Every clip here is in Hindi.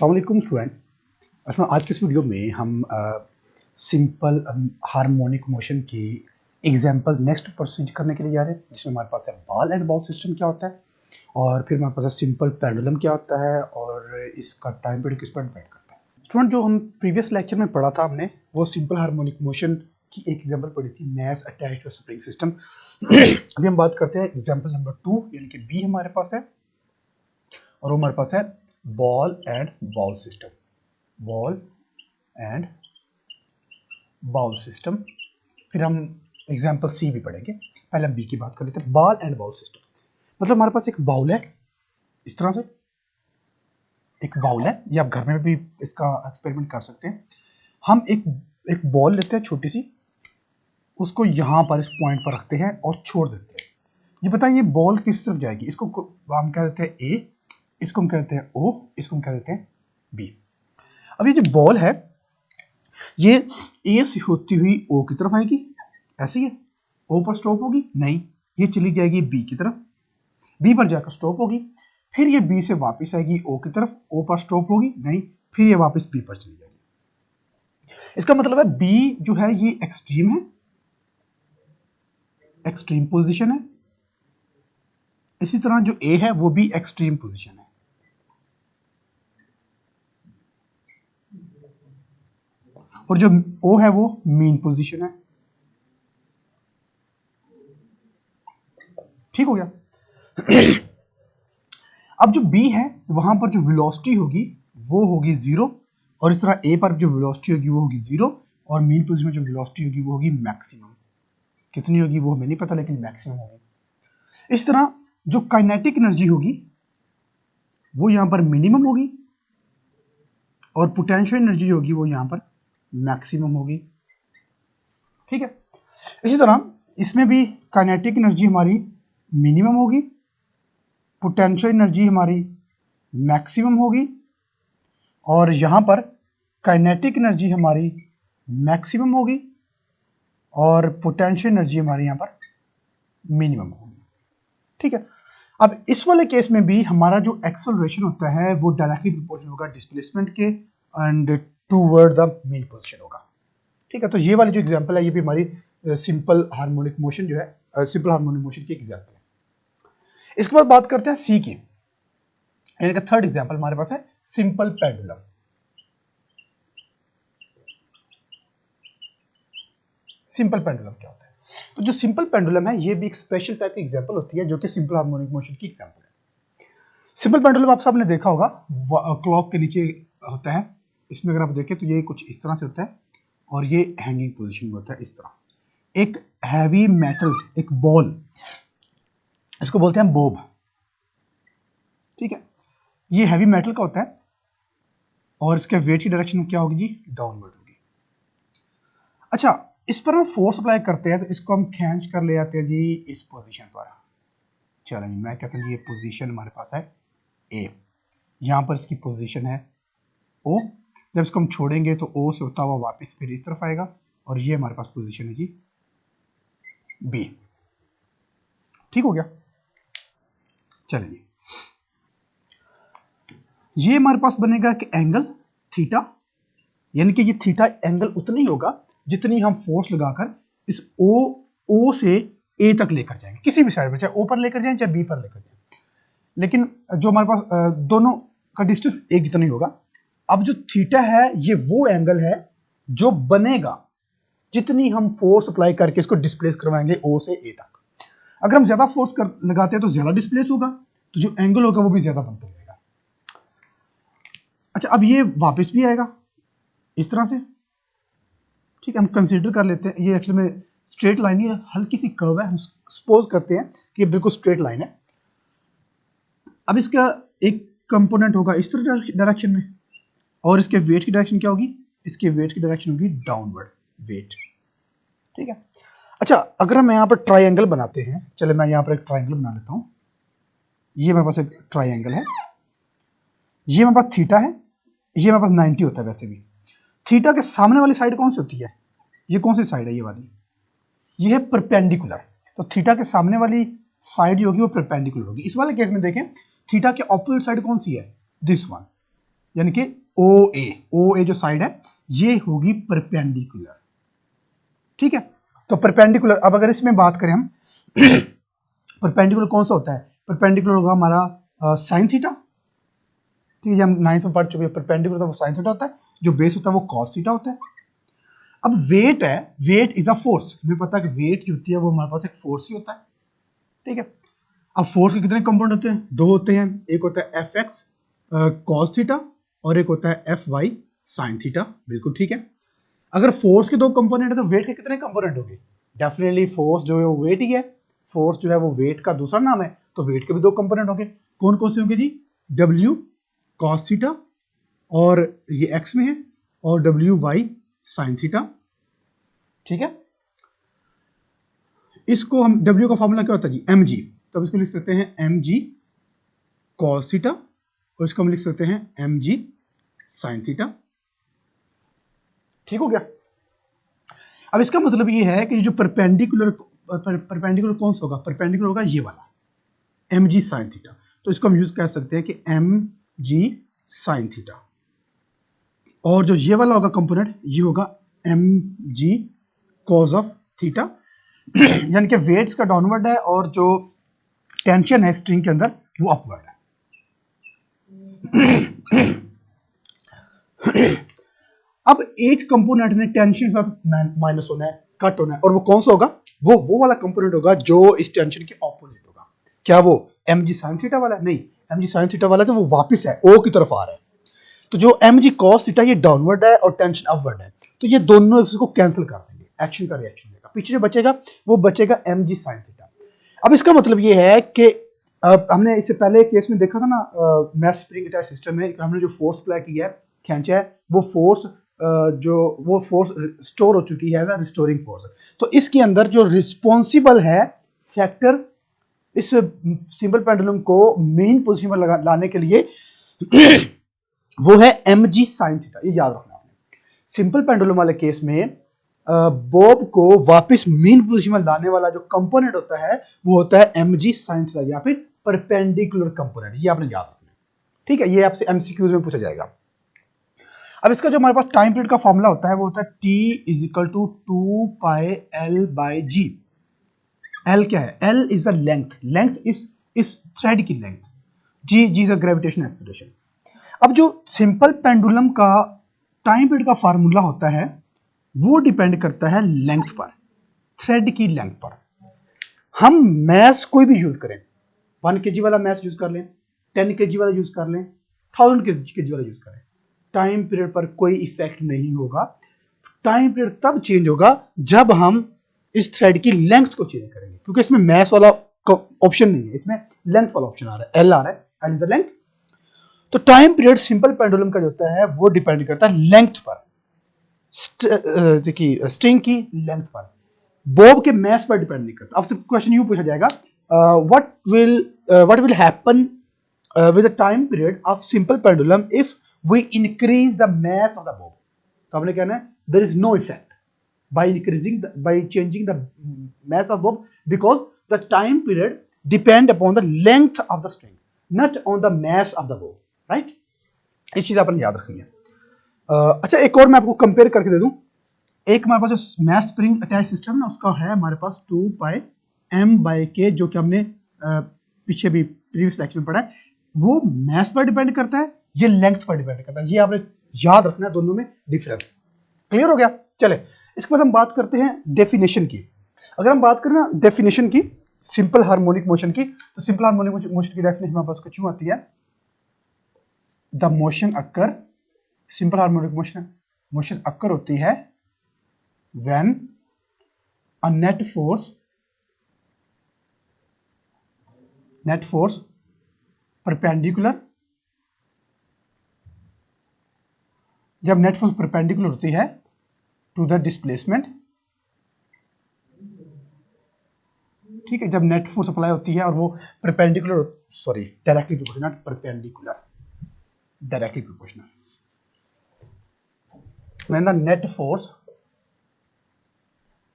अस्सलाम वालेकुम स्टूडेंट। आज के इस वीडियो में हम सिंपल हार्मोनिक मोशन की एग्जांपल नेक्स्ट प्रोसीड करने के लिए जा रहे हैं, जिसमें हमारे पास है बॉल एंड बाउल सिस्टम क्या होता है, और फिर हमारे पास है सिंपल पेंडुलम क्या होता है और इसका टाइम पीरियड किस पर डिपेंड करता है। स्टूडेंट, जो हम प्रीवियस लेक्चर में पढ़ा था हमने वो सिंपल हार्मोनिक मोशन की एक एग्जाम्पल पढ़ी थी, mass attached to spring system. अभी हम बात करते हैं एग्जाम्पल नंबर 2, यानी कि बी हमारे पास है, और वो हमारे पास है ball and bowl system. Ball and bowl system, फिर हम एग्जांपल सी भी पढ़ेंगे। पहले हम बी की बात कर लेते हैं। बॉल एंड बाउल सिस्टम मतलब हमारे पास एक बाउल है, इस तरह से एक बाउल है, या आप घर में भी इसका एक्सपेरिमेंट कर सकते हैं। हम एक बॉल लेते हैं छोटी सी, उसको यहाँ पर इस पॉइंट पर रखते हैं और छोड़ देते हैं। ये बताइए बॉल किस तरफ जाएगी? इसको हम कह देते हैं ए, इसको हम कहते हैं ओ, इसको हम कह देते हैं बी। अब ये जो बॉल है ये ए से होती हुई ओ की तरफ आएगी, ऐसे ही है। ओ पर स्टॉप होगी? नहीं, ये चली जाएगी बी की तरफ, बी पर जाकर स्टॉप होगी, फिर ये बी से वापस आएगी ओ की तरफ, ओ पर स्टॉप होगी? नहीं, फिर ये वापस बी पर चली जाएगी। इसका मतलब है बी जो है ये एक्सट्रीम है, एक्सट्रीम पोजीशन है। इसी तरह जो ए है वो भी एक्सट्रीम पोजीशन है। और जो ओ है वो मीन पोजीशन है। ठीक हो गया? अब जो बी है वहां पर जो वेलोसिटी होगी वो होगी 0, और इस तरह ए पर जो वेलोसिटी होगी वो होगी 0, और मीन पोजीशन में जो वेलोसिटी होगी वो होगी मैक्सिमम। कितनी होगी वो हमें नहीं पता, लेकिन मैक्सिमम होगी। इस तरह जो काइनेटिक एनर्जी होगी वो यहां पर मिनिमम होगी, और पोटेंशियल एनर्जी होगी वो यहां पर मैक्सिमम होगी। ठीक है? इसी तरह इसमें भी काइनेटिक एनर्जी हमारी मिनिमम होगी, पोटेंशियल एनर्जी हमारी मैक्सिमम होगी, और यहां पर काइनेटिक एनर्जी हमारी मैक्सिमम होगी और पोटेंशियल एनर्जी हमारी यहां पर मिनिमम होगी। ठीक है? अब इस वाले केस में भी हमारा जो एक्सेलरेशन होता है वो डायरेक्टली प्रोपोर्शनल होगा डिस्प्लेसमेंट के and toward the mean position होगा। ठीक है? तो ये वाली जो एग्जांपल है ये भी हमारी सिंपल हार्मोनिक मोशन जो है, सिंपल हार्मोनिक मोशन की एग्जांपल है। इसके बाद बात करते हैं सी की, यानी कि थर्ड एग्जांपल हमारे पास है सिंपल पेंडुलम। सिंपल पेंडुलम क्या होता है? तो जो सिंपल पेंडुलम है ये भी एक स्पेशल टाइप की एग्जांपल होती है जो कि सिंपल हार्मोनिक मोशन की एग्जांपल है। सिंपल पेंडुलम आप सबने देखा होगा, क्लॉक के नीचे होता है। इसमें अगर आप देखें तो ये कुछ इस तरह से होता है, और ये हैंगिंग पोजीशन में होता है इस तरह। एक हैवी मेटल, एक बॉल, इसको बोलते हैं बोब। ठीक है? ये हैवी मेटल का होता है, और इसके वेट की डायरेक्शन क्या होगी जी? डाउनवर्ड होगी। अच्छा, इस पर हम फोर्स अप्लाई करते हैं तो इसको हम खींच कर ले आते हैं जी इस पोजीशन पर। चलो जी, मैं कहता हूँ ये पोजीशन हमारे पास है ए, यहाँ पर इसकी पोजीशन है ओ। जब इसको हम छोड़ेंगे तो ओ से होता हुआ वापस फिर इस तरफ आएगा, और ये हमारे पास पोजीशन है जी बी। ठीक हो गया? चलिए, ये हमारे पास बनेगा कि एंगल थीटा, यानी कि ये थीटा एंगल उतना ही होगा जितनी हम फोर्स लगाकर इस ओ से ए तक लेकर जाएंगे, किसी भी साइड पर, चाहे ओ पर लेकर जाएं चाहे बी पर लेकर जाएं, लेकिन जो हमारे पास दोनों का डिस्टेंस एक जितना ही होगा। अब जो थीटा है ये वो एंगल है जो बनेगा जितनी हम फोर्स अप्लाई करके इसको डिस्प्लेस करवाएंगे ओ से ए तक। अगर हम ज्यादा फोर्स लगाते हैं तो ज्यादा डिस्प्लेस होगा, तो जो एंगल होगा वो भी ज्यादा बनता रहेगा। अच्छा, अब ये वापस भी आएगा इस तरह से। ठीक है? हम कंसीडर कर लेते हैं ये एक्चुअली में स्ट्रेट लाइन है, हल्की सी कर्व है, हम सपोज करते हैं कि ये बिल्कुल स्ट्रेट लाइन है। अब इसका एक कंपोनेंट होगा इस तरह डायरेक्शन में, और इसके वेट की डायरेक्शन क्या होगी? इसके वेट की डायरेक्शन होगी डाउनवर्ड वेट। ठीक है? अच्छा, अगर हम यहाँ पर ट्राइंगल बनाते हैं, चले मैं यहाँ पर एक ट्राइंगल बना लेता हूँ। ये मेरे पास एक ट्राइंगल है, ये मेरे पास थीटा है, ये मेरे पास 90 होता है। वैसे भी थीटा के सामने वाली साइड कौन सी होती है? ये कौन सी साइड है? ये वाली, ये है परपेंडिकुलर। तो थीटा के सामने वाली साइड होगी वो परपेंडिकुलर होगी। इस वाले केस में देखें, थीटा के ऑपोजिट साइड कौन सी है? This one. यानी कि ओ ए जो साइड है ये होगी परपेंडिकुलर। ठीक है, तो परपेंडिकुलर, अब अगर इसमें बात करें हम परपेंडिकुलर कौन सा होता है, परपेंडिकुलर होगा हमारा साइन थीटा। ठीक है, हम 9th में पढ़ चुके हैं, परपेंडिकुलर तो वो साइन थीटा होता है, जो बेस होता है वो कॉस थीटा होता है। अब वेट है, वेट इज अ फोर्स, हमें पता है कि वेट जो होती है वो हमारे पास एक फोर्स ही होता है। ठीक है, अब फोर्स के कितने कंपोनेंट होते हैं, दो होते हैं, एक होता है एफ एक्स कॉस थीटा और एक होता है एफ वाई साइन थीटा। बिल्कुल ठीक है, अगर फोर्स के दो कंपोनेंट है तो वेट के कितने कंपोनेंट होंगे, डेफिनेटली फोर्स जो है वो वेट ही है, फोर्स जो है वो वेट का दूसरा नाम है, तो वेट के भी दो कंपोनेंट होंगे। कौन कौन से होंगे जी, डब्ल्यू कॉस थीटा और ये एक्स में है, और डब्ल्यू वाई साइन थीटा। ठीक है, इसको हम डब्ल्यू का फॉर्मूला क्या होता है जी, एम जी, तो इसको लिख सकते हैं एम जी कॉस थीटा और इसको हम लिख सकते हैं एम जी साइन थीटा। ठीक हो गया। अब इसका मतलब ये है कि जो परपेंडिकुलर कौन सा होगा, परपेंडिकुलर होगा ये वाला एम जी साइन थीटा, तो इसको हम यूज कर सकते हैं कि एम जी साइन थीटा, और जो ये वाला होगा कंपोनेंट ये होगा M G cos of theta यानी कि वेट्स का डाउनवर्ड है और जो टेंशन है स्ट्रिंग के अंदर वो अपवर्ड है। अब एक कंपोनेंट ने टेंशन के साथ माइनस होना है, कट होना है, और वो कौन सा होगा, वो वाला कंपोनेंट होगा जो इस टेंशन के ऑपोजिट होगा। क्या वो एम जी साइन थीटा वाला, नहीं, एम जी साइन थीटा वाला तो वो वापस है, ओ की तरफ आ रहा है, तो जो एम जी कॉस थीटा ये डाउनवर्ड है और टेंशन अपवर्ड है, तो ये दोनों इसको कैंसिल कर देंगे, एक्शन का रिएक्शन देगा, पीछे जो बचेगा वो बचेगा एम जी साइन थीटा। अब इसका मतलब ये है कि हमने इससे पहले केस में देखा था ना, मैस स्प्रिंग अटैच सिस्टम में हमने जो फोर्स अप्लाई किया है, खींचा है, वो फोर्स स्टोर हो चुकी है ना, रिस्टोरिंग फोर्स। तो इसके अंदर जो रिस्पॉन्सिबल है फैक्टर इस सिंपल पेंडुलम को मेन पोजीशन पर लाने के लिए वो है एम जी साइन थीटा, ये याद रखना आपने। सिंपल पेंडुलम वाले केस में बॉब को वापस मीन पोजीशन में लाने वाला जो कंपोनेंट होता है वो होता है एम जी साइन थीटा या फिर परपेंडिकुलर कंपोनेंट, ये आपने याद रखना है। ठीक है, ये आपसे एमसीक्यूज में पूछा जाएगा। अब इसका जो हमारे पास टाइम पीरियड का फॉर्मूला होता है वो होता है T is equal to 2 pi L by G. L क्या है, L is the length, length इस थ्रेड की length, G is a gravitational acceleration. अब जो सिंपल पेंडुलम का टाइम पीरियड का फार्मूला होता है वो डिपेंड करता है लेंथ पर, थ्रेड की लेंथ पर। हम मैस कोई भी यूज करें, 1 kg वाला मैस यूज कर लें, 10 kg वाला यूज कर लें, 1000 kg वाला यूज करें, टाइम पीरियड पर कोई इफेक्ट नहीं होगा। टाइम पीरियड तब चेंज होगा जब हम इस थ्रेड की लेंथ को चेंज करेंगे, क्योंकि इसमें मैस वाला ऑप्शन नहीं है, इसमें लेंथ वाला ऑप्शन आ रहा है, एल आ रहा है, एल इज द लेंथ। तो टाइम पीरियड सिंपल पेंडुलम का जो होता है वो डिपेंड करता है लेंथ पर, स्ट्रिंग की लेंथ पर, बॉब के मैस पर डिपेंड नहीं करता। अब क्वेश्चन यूं पूछा जाएगा, what will happen with the time period of simple pendulum if we increase the mass of the bob। तो हमने कहना है there is no effect by changing the mass of bob because the time period depend upon the length of the string not on the mass of the bob, right? इस चीज अपन याद रखेंगे। अच्छा, एक और मैं आपको कंपेयर करके दे दूं, एक हमारे पास जो मैस स्प्रिंग अटैच सिस्टम ना उसका है हमारे पास 2 पाई एम बाई के, जो कि हमने पीछे भी प्रीवियस लेक्चर में पढ़ा है, वो मैस पर डिपेंड करता है, ये लेंथ पर डिपेंड करता है, ये आपने याद रखना है, दोनों में डिफरेंस। क्लियर हो गया? चले इसके बाद हम बात करते हैं डेफिनेशन की। अगर हम बात करें ना डेफिनेशन की सिंपल हार्मोनिक मोशन की, तो सिंपल हार्मोनिक मोशन की डेफिनेशन हमारे पास कुछ आती है, the motion occur, simple harmonic motion occur होती है when a net force perpendicular, जब नेट फोर्स परपेंडिकुलर होती है टू द डिस्प्लेसमेंट। ठीक है, जब नेट फोर्स अप्लाई होती है और वो perpendicular, sorry directly proportional, not perpendicular, directly proportional, when the net force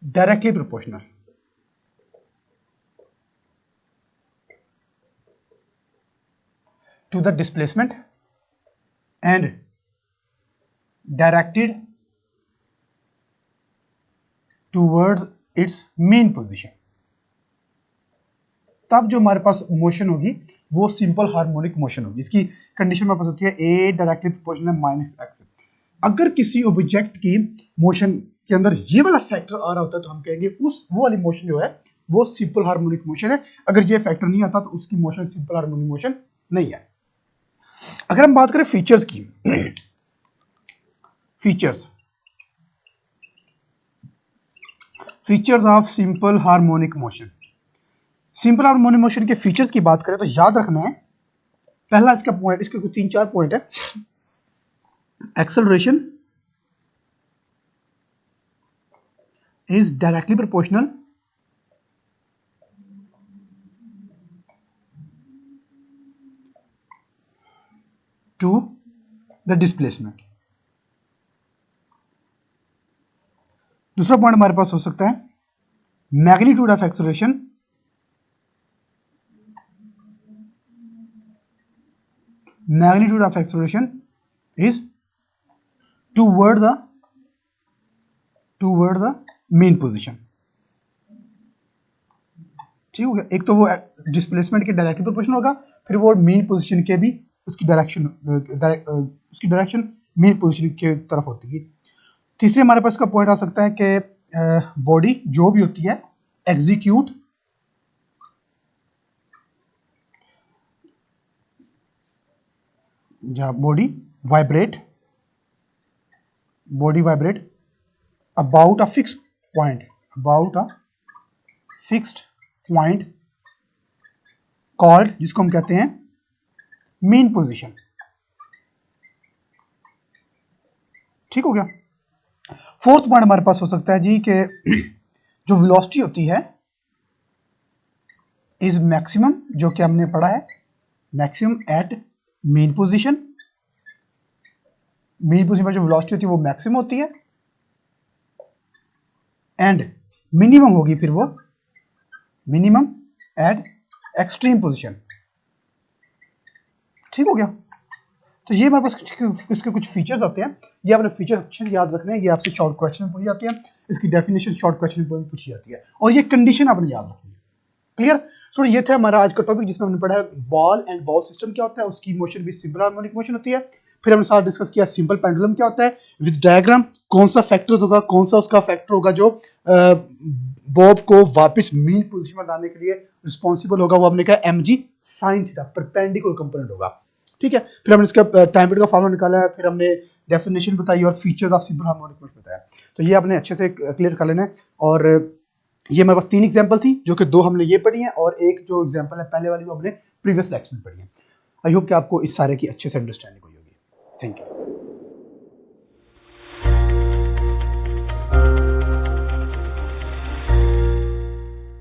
directly proportional to the displacement and directed towards its main position, तब जो हमारे पास मोशन होगी वो सिंपल हार्मोनिक मोशन होगी। इसकी कंडीशन हमारे पास होती है ए डायरेक्टली प्रोपोर्शनल माइनस एक्स। अगर किसी ऑब्जेक्ट की मोशन के अंदर ये वाला फैक्टर आ रहा होता है तो हम कहेंगे वो वाली मोशन जो है वो सिंपल हार्मोनिक मोशन है। अगर ये फैक्टर नहीं आता तो उसकी मोशन सिंपल हार्मोनिक मोशन नहीं है। अगर हम बात करें फीचर्स की, features of simple harmonic motion, simple harmonic motion के फीचर्स की बात करें तो याद रखना है, पहला इसका पॉइंट, इसके कुछ 3-4 पॉइंट है। Acceleration is directly proportional to the displacement। दूसरा पॉइंट हमारे पास हो सकता है magnitude of acceleration is toward the main position. ठीक हो गया। एक तो वो डिस्प्लेसमेंट के डायरेक्टली प्रोपोर्शनल होगा, फिर वो मेन पोजीशन के भी उसकी डायरेक्शन मेन पोजीशन की तरफ होती है। तीसरे हमारे पास का पॉइंट आ सकता है कि बॉडी जो भी होती है execute body vibrate about a fixed point called, जिसको हम कहते हैं मेन पोजीशन। ठीक हो गया। फोर्थ पॉइंट हमारे पास हो सकता है जी कि जो वेलोसिटी होती है इज मैक्सिमम, जो कि हमने पढ़ा है maximum at mean position. Mean position पर जो वेलोसिटी होती है वो मैक्सिमम होती है एंड मिनिमम होगी फिर वो मिनिमम एट एक्सट्रीम पोजीशन। ठीक हो गया। तो ये हमारे पास इसके कुछ फीचर्स आते हैं, ये आपने फीचर अच्छे से याद रखने हैं। ये आपसे शॉर्ट क्वेश्चन में पूछी जाती है, इसकी डेफिनेशन शॉर्ट क्वेश्चन में पूछी जाती है, और ये कंडीशन आपने याद रखनी है। क्लियर। सो ये था हमारा आज का टॉपिक जिसमें हमने पढ़ा है बॉल एंड बॉल सिस्टम क्या होता है, उसकी मोशन भी सिंपल हार्मोनिक मोशन होती है। फिर हमने साथ डिस्कस किया सिंपल पेंडुलम क्या होता है विद डायग्राम, कौन सा फैक्टर होगा, कौन सा उसका फैक्टर होगा जो बॉब को वापस मीन पोजीशन में लाने के लिए रिस्पॉन्सिबल होगा, वो हमने कहा mg sin theta perpendicular component होगा। ठीक है। फिर हमने इसका टाइम पीरियड का फॉर्मूला निकाला है, फिर हमने डेफिनेशन बताई और features of simple harmonic motion बताया। तो ये आपने अच्छे से क्लियर कर लेना है। और ये हमारे पास 3 एग्जांपल थी, जो कि 2 हमने ये पढ़ी हैं और एक जो एग्जांपल है पहले वाली वो हमने प्रीवियस लेक्चर में पढ़ी है। आई होप कि आपको इस सारे की अच्छे से अंडरस्टैंडिंग हुई होगी। Thank you.